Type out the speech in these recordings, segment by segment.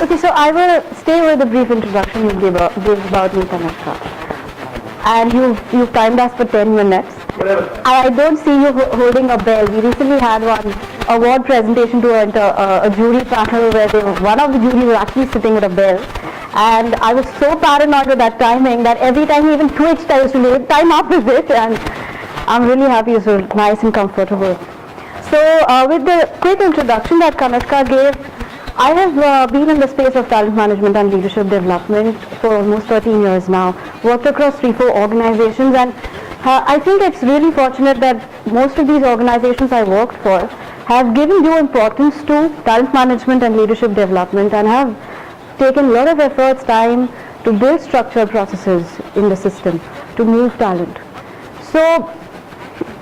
Okay, so I will stay with the brief introduction you gave about me, Tanishka. And you've timed us for 10 minutes. I don't see you holding a bell. We recently had one award presentation to a jury panel where one of the juries was actually sitting with a bell. And I was so paranoid with that timing that every time he even twitched, I used to say, time up with it. And I'm really happy it's so nice and comfortable. So with the quick introduction that Kanishka gave, I have been in the space of talent management and leadership development for almost 13 years now, worked across 3-4 organizations, and I think it's really fortunate that most of these organizations I worked for have given due importance to talent management and leadership development and have taken a lot of efforts, time to build structured processes in the system to move talent. So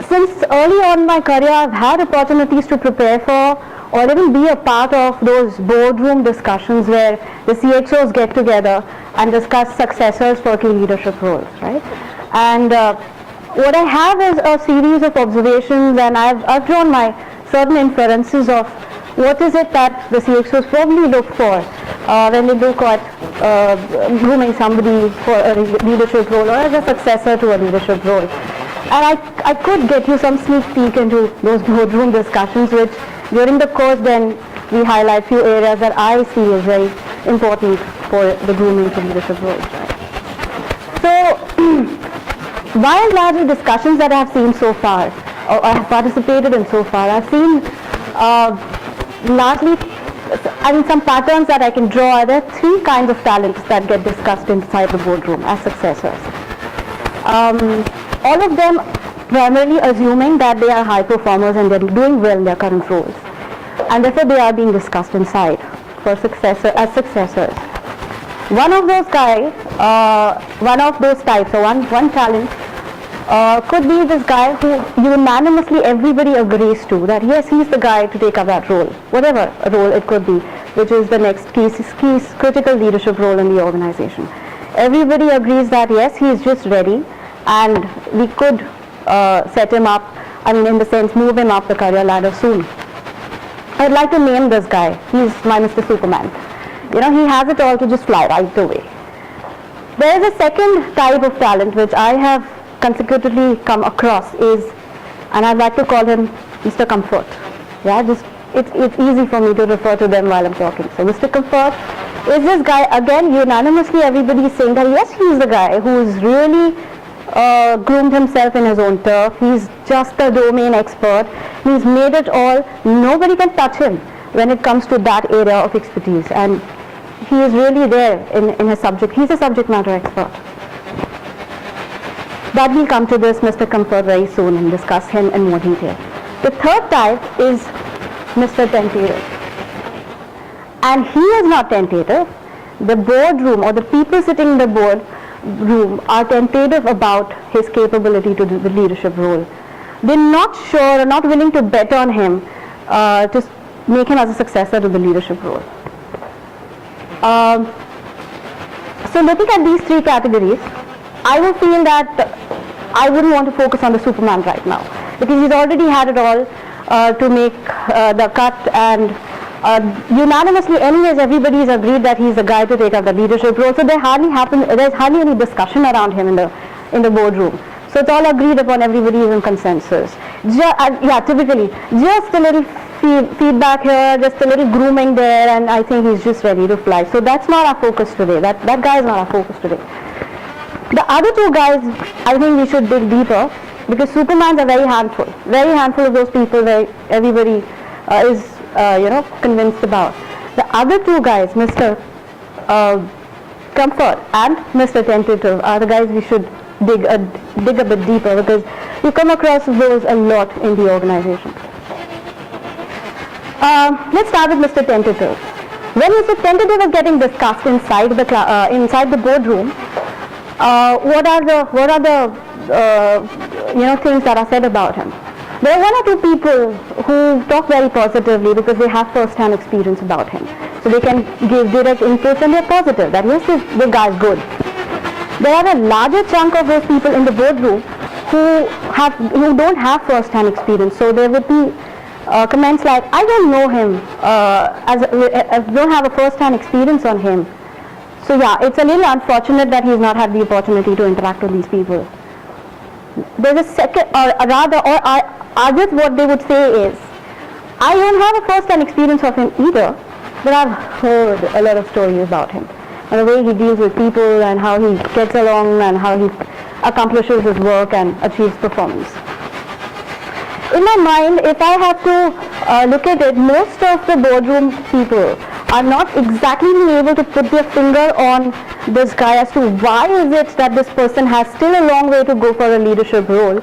since early on in my career, I've had opportunities to prepare for or even be a part of those boardroom discussions where the CXOs get together and discuss successors for key leadership roles, right? And what I have is a series of observations, and I've drawn my certain inferences of what is it that the CXOs probably look for when they look at grooming somebody for a leadership role or as a successor to a leadership role. And I could get you some sneak peek into those boardroom discussions, which during the course then we highlight few areas that I see as very important for the grooming to leadership roles. Right? So by and large, the discussions that I have seen so far, or I have participated in so far, I've seen largely, some patterns that I can draw. There are 3 kinds of talents that get discussed inside the boardroom as successors. All of them primarily assuming that they are high performers and they're doing well in their current roles, and therefore they are being discussed inside for as successors. One of those guys, one of those types, or one talent could be this guy who unanimously everybody agrees to that yes, he's the guy to take up that role, whatever role it could be, which is the next key critical leadership role in the organization. Everybody agrees that yes, he is just ready, and we could set him up, in the sense, move him up the career ladder soon. I'd like to name this guy. He's my Mr. Superman. He has it all to just fly right away. There is a second type of talent which I have consecutively come across and I'd like to call him Mr. Comfort. Yeah, it's easy for me to refer to them while I'm talking. So Mr. Comfort is this guy, again, unanimously everybody is saying that yes, he's the guy who's really groomed himself in his own turf. He's just a domain expert. He's made it all. Nobody can touch him when it comes to that area of expertise, and he is really there in his subject. He's a subject matter expert. But we'll come to this Mr. Comfort very soon and discuss him in more detail. The third type is Mr. Tentative, and he is not tentative. The boardroom or the people sitting in the boardroom are tentative about his capability to do the leadership role. They're not sure or not willing to bet on him to make him as a successor to the leadership role. So looking at these 3 categories, I will feel that I wouldn't want to focus on the Superman right now, because he's already had it all to make the cut, and unanimously anyways everybody's agreed that he's the guy to take up the leadership role, so there's hardly any discussion around him in the boardroom. So it's all agreed upon, everybody is in consensus. Typically just a little feedback here, just a little grooming there, and I think he's just ready to fly. So that's not our focus today. That guy is not our focus today. The other 2 guys, I think we should dig deeper, because Supermans are very handful of those people where everybody is convinced about. The other 2 guys, Mr. Comfort and Mr. Tentative, are the guys we should dig a bit deeper, because you come across those a lot in the organization. Let's start with Mr. Tentative. When Mr. Tentative is getting discussed inside the boardroom, what are the things that are said about him? There are 1 or 2 people who talk very positively because they have first-hand experience about him. So they can give direct inputs and they're positive that yes, this guy is good. There are a larger chunk of those people in the boardroom who don't have first-hand experience. So there would be comments like, I don't know him, I don't have a first-hand experience on him. So yeah, it's a little unfortunate that he's not had the opportunity to interact with these people. There's a second, or rather, or others what they would say is, I don't have a first-hand experience of him either, but I've heard a lot of stories about him, and the way he deals with people, and how he gets along, and how he accomplishes his work and achieves performance. In my mind, if I have to look at it, most of the boardroom people are not exactly being able to put their finger on this guy as to why is it that this person has still a long way to go for a leadership role.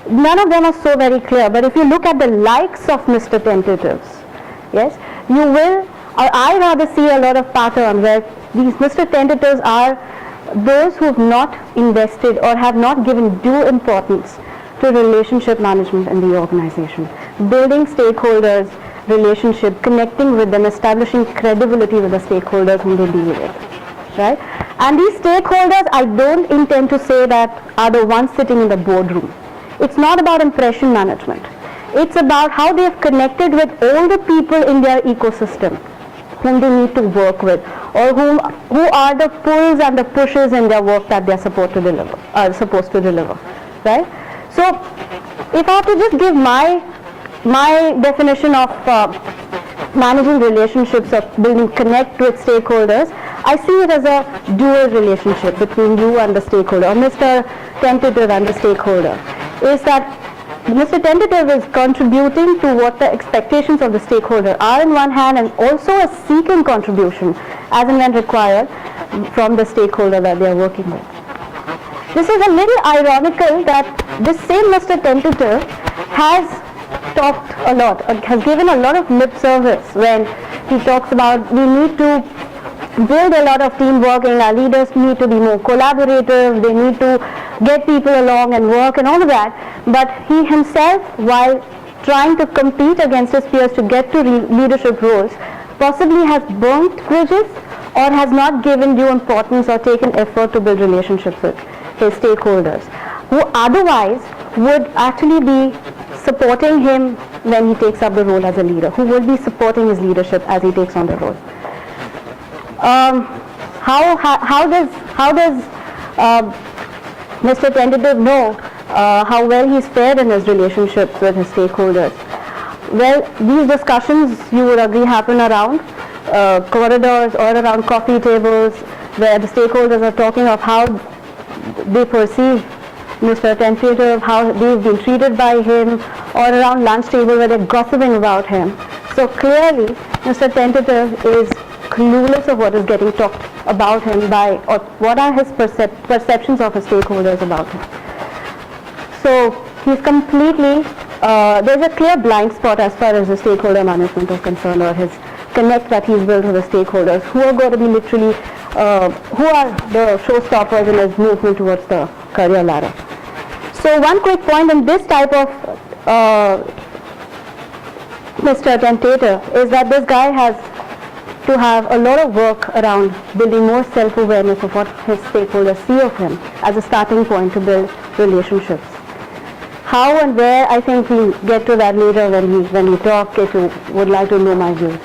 None of them are so very clear, but if you look at the likes of Mr. Tentatives, yes, you will, or I rather see a lot of pattern where these Mr. Tentatives are those who have not invested or have not given due importance to relationship management in the organization. Building stakeholders, relationship, connecting with them, establishing credibility with the stakeholders whom they deal with, right? And these stakeholders, I don't intend to say that are the ones sitting in the boardroom. It's not about impression management. It's about how they have connected with all the people in their ecosystem whom they need to work with, or who are the pulls and the pushes in their work that they are supposed to deliver, right? So, if I have to just give my definition of managing relationships, of building connect with stakeholders, I see it as a dual relationship between you and the stakeholder, or Mr. Tentative and the stakeholder. Is that Mr. Tentative is contributing to what the expectations of the stakeholder are in one hand, and also a seeking contribution as and when required from the stakeholder that they are working with. This is a little ironical that this same Mr. Tentative has talked a lot, has given a lot of lip service when he talks about we need to build a lot of teamwork and our leaders need to be more collaborative, they need to get people along and work and all of that. But he himself, while trying to compete against his peers to get to leadership roles, possibly has burnt bridges or has not given due importance or taken effort to build relationships with his stakeholders, who otherwise would actually be supporting him when he takes up the role as a leader, who will be supporting his leadership as he takes on the role. How does Mr. Tentative know how well he's fared in his relationships with his stakeholders? Well, these discussions, you would agree, happen around corridors or around coffee tables where the stakeholders are talking of how they perceive Mr. Tentative, how they've been treated by him, or around lunch table where they're gossiping about him. So clearly, Mr. Tentative is clueless of what is getting talked about him by, or what are his perceptions of his stakeholders about him. So he's completely, there's a clear blind spot as far as the stakeholder management is concerned, or his connect that he's built with the stakeholders, who are going to be literally, who are the showstoppers in his movement towards the career ladder. So one quick point in this type of Mr. Tentative is that this guy has to have a lot of work around building more self-awareness of what his stakeholders see of him as a starting point to build relationships. How and where, I think we'll get to that later when we talk, if you would like to know my views.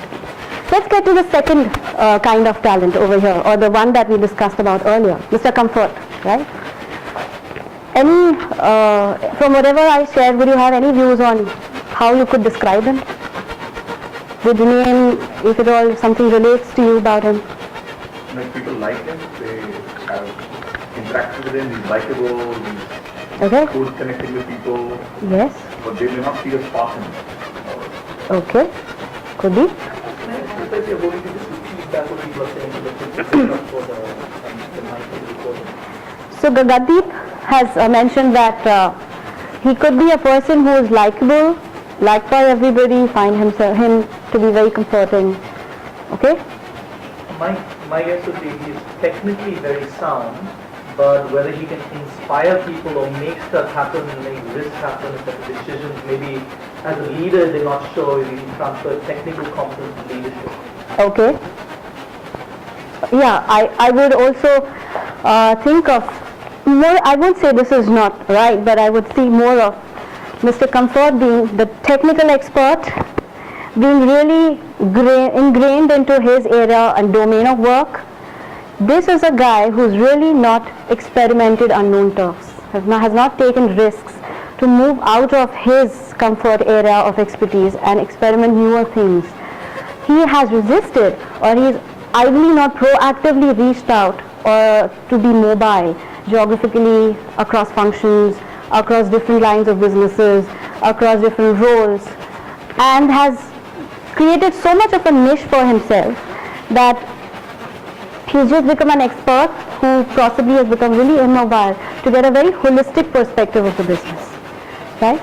Let's get to the second kind of talent over here, or the one that we discussed about earlier, Mr. Comfort, right? Any, from whatever I shared, would you have any views on how you could describe him? With the name, if at all something relates to you about him? Like people like him, they have interacted with him, he's likable, he's good connecting with people. Yes. But they may not see a spark in him. Okay. Could be. So Gagaddeep has mentioned that he could be a person who is likable, liked by everybody, find him to be very comforting. Okay? My guess would be he's technically very sound, but whether he can inspire people or make stuff happen, make risks happen, decisions, maybe as a leader they're not sure if he can transfer technical competence to leadership. Okay. Yeah, I would also think of more, I won't say this is not right, but I would see more of Mr. Comfort being the technical expert, being really ingrained into his area and domain of work. This is a guy who's really not experimented unknown turfs, has not taken risks to move out of his comfort area of expertise and experiment newer things. He has resisted, or he's ideally not proactively reached out or to be mobile geographically across functions, across different lines of businesses, across different roles, and has created so much of a niche for himself that he's just become an expert who possibly has become really immobile to get a very holistic perspective of the business, right?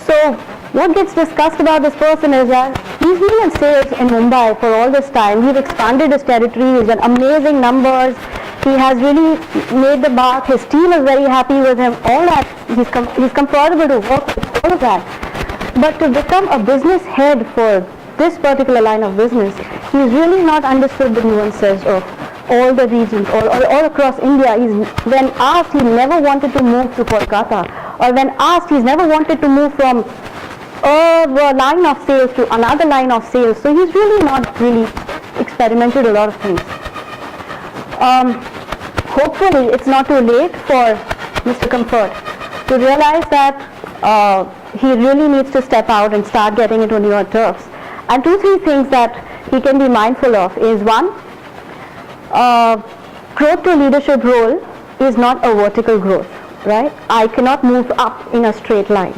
So what gets discussed about this person is that he's been in sales in Mumbai for all this time. He's expanded his territory, he's done amazing numbers, he has really made the mark, his team is very happy with him, all that, he's comfortable to work with, all of that. But to become a business head for this particular line of business, he's really not understood the nuances of all the regions, all across India. When asked, he never wanted to move to Kolkata, or when asked, he's never wanted to move from a line of sales to another line of sales. So he's really not really experimented a lot of things. Hopefully, it's not too late for Mr. Comfort to realize that he really needs to step out and start getting into newer turfs. And 2-3 things that he can be mindful of is, one, growth to leadership role is not a vertical growth, right? I cannot move up in a straight line.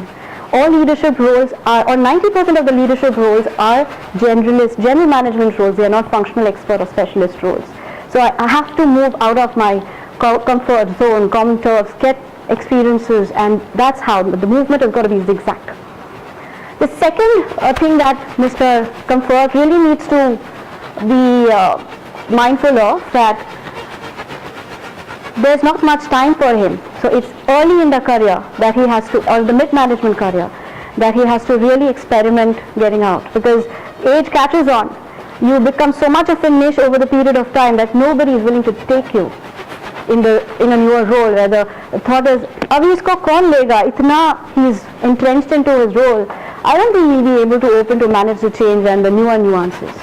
All leadership roles are, or 90% of the leadership roles are generalist, general management roles. They are not functional expert or specialist roles. So I have to move out of my comfort zone, common turfs, get experiences, and that's how the movement has got to be zigzag. The second thing that Mr. Comfort really needs to be mindful of, that there's not much time for him. So it's early in the career that he has to, or the mid-management career, that he has to really experiment getting out, because age catches on. You become so much of a niche over the period of time that nobody is willing to take you in a newer role, where the thought is, abhi isko kaun lega, itna he's entrenched into his role. I don't think he'll be able to open to manage the change and the newer nuances.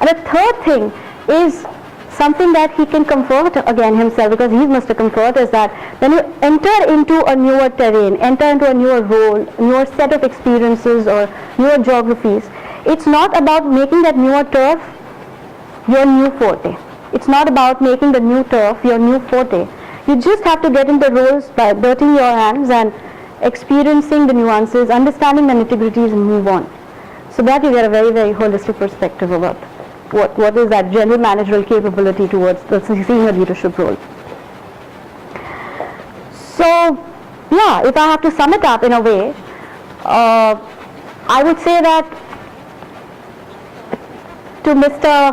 And the third thing is something that he can comfort again himself, because he's Mr. Comfort, is that when you enter into a newer terrain, enter into a newer role, newer set of experiences or newer geographies, it's not about making that newer turf your new forte. It's not about making the new turf your new forte. You just have to get into roles by dirtying your hands and experiencing the nuances, understanding the nitty-gritties, and move on. So that you get a very, very holistic perspective about what is that general managerial capability towards the senior leadership role. So, yeah, if I have to sum it up in a way, I would say that to Mr.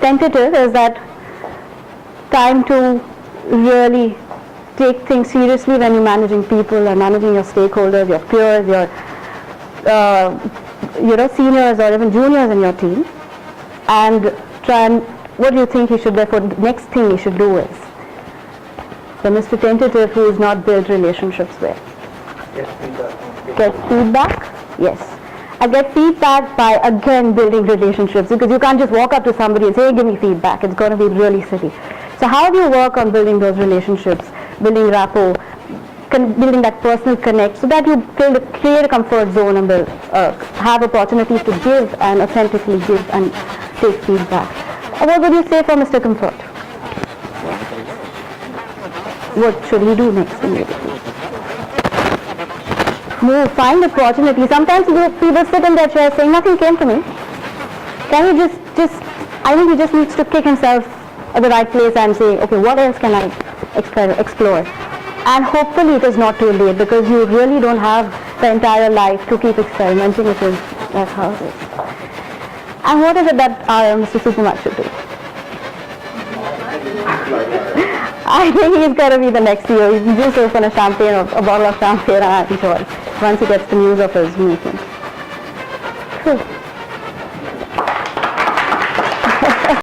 Tentative is that time to really take things seriously when you're managing people and managing your stakeholders, your peers, your seniors or even juniors in your team, and try and what do you think he should, therefore the next thing he should do is the Mr. Tentative who is not built relationships with. Get feedback, yes. I get feedback by again building relationships, because you can't just walk up to somebody and say, hey, give me feedback. It's going to be really silly. So how do you work on building those relationships, building rapport, building that personal connect, so that you create a comfort zone and have opportunities to give and authentically give and take feedback. What would you say for Mr. Comfort? What should he do next immediately? Move, find opportunity. Sometimes people sit in their chairs saying, nothing came to me. Can he I think he just needs to kick himself at the right place and say, okay, what else can I explore? And hopefully it is not too late, because you really don't have the entire life to keep experimenting with it. That's how it is. And what is it that Mr. Sukumar should do? I think he's got to be the next CEO. He can just open a bottle of champagne and enjoy once he gets the news of his movement. Cool.